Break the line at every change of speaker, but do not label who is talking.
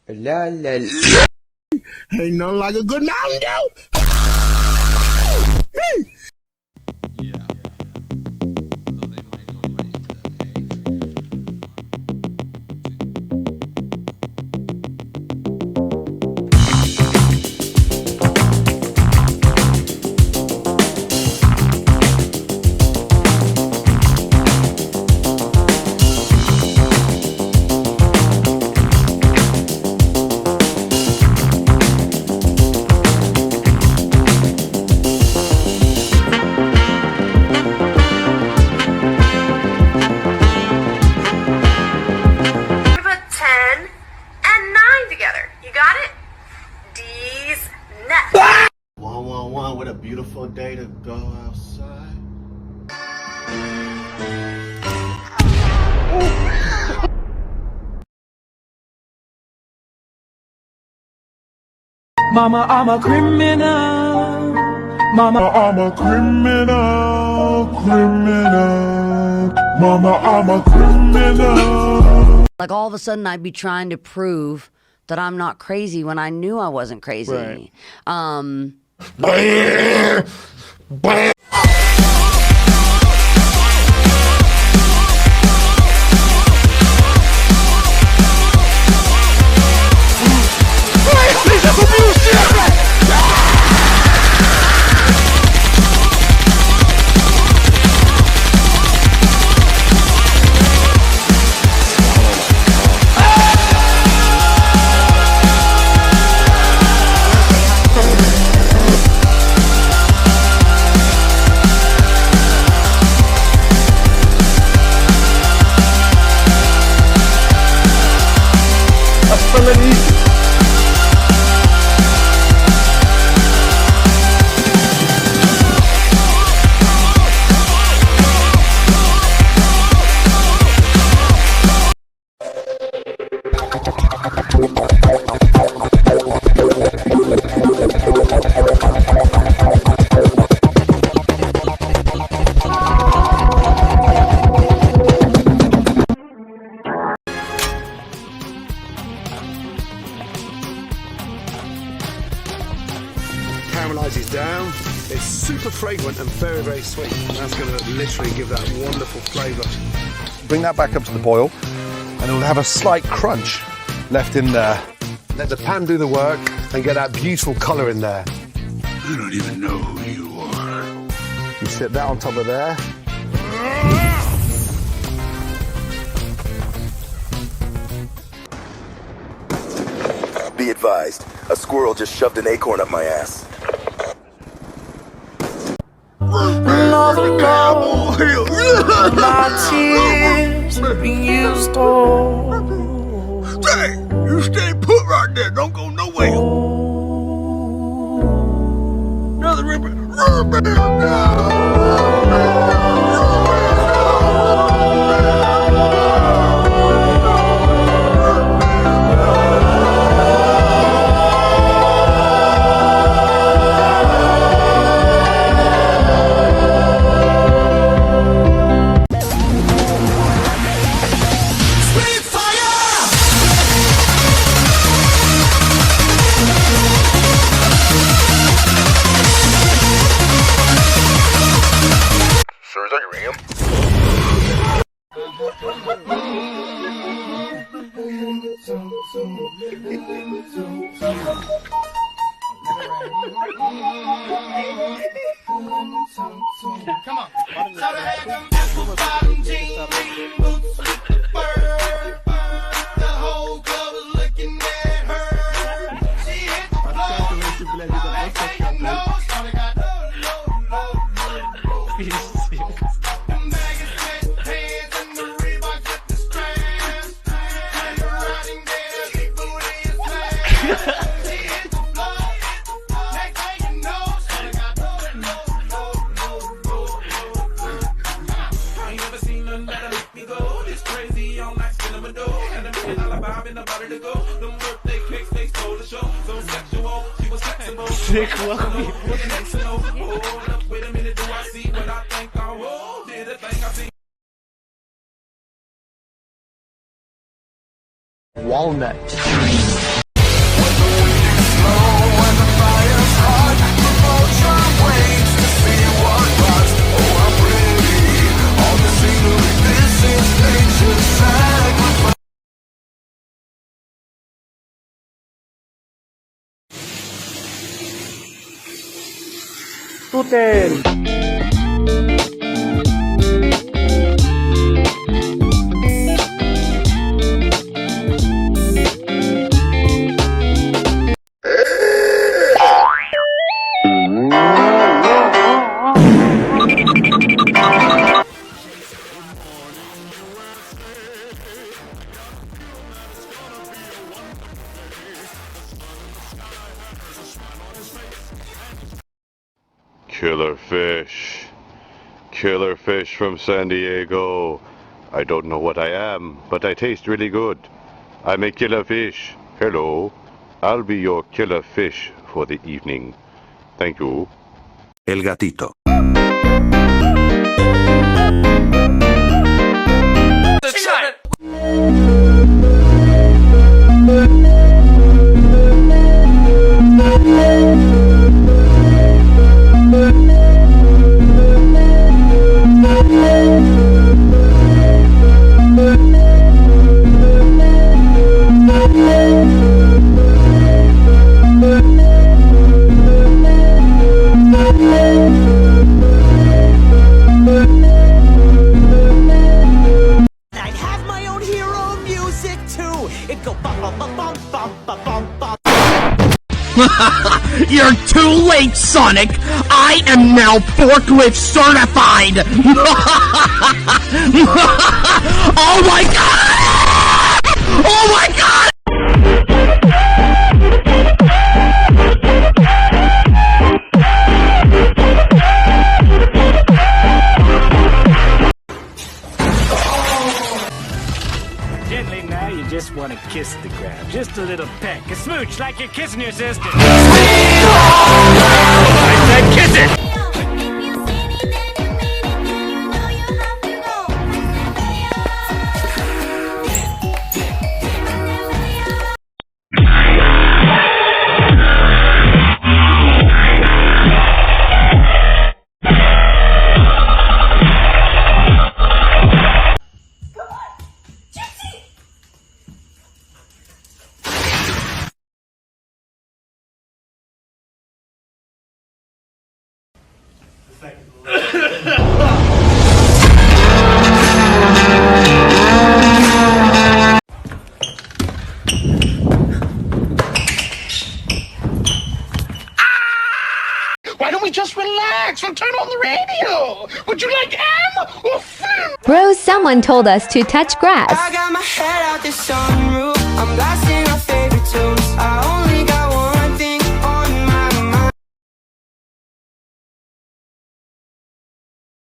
La la la.
Ain't nothing like a good Mountain Dew.
What a beautiful day to go outside.
Mama, I'm a criminal. Mama, I'm a criminal. Mama, I'm a criminal.
Like all of a sudden I'd be trying to prove that I'm not crazy when I knew I wasn't crazy.
Right.
Caramelizes down. It's super fragrant and very, very sweet. That's going to literally give that wonderful flavour.
Bring that back up to the boil, and it'll have a slight crunch left in there.
Let the pan do the work and get that beautiful colour in there.
I don't even know who you are.
You sit that on top of there.
Be advised, a squirrel just shoved an acorn up my ass.
Another love, my tears being used all.
You stay put right there. Don't go nowhere. Another ripper.
Sir, is that your AM?
Come on. Sick, welcome.
Walnut.
Killer fish. Killer fish from San Diego. I don't know what I am, but I taste really good. I'm a killer fish. Hello. I'll be your killer fish for the evening. Thank you.
El gatito.
I'd have my own hero music too. It'd go bum bum bum bum bum bum bum bum.
You're too late, Sonic! I am now forklift certified! Oh my god! Oh my god!
Gently now, you just want to kiss the ground. Just a little peck, a smooch like you're kissing your sister. I said kiss it!
Why don't we just relax and turn on the radio? Would you like ham or food?
Bro, someone told us to touch grass.
I got my head out the sunroof. I'm blasting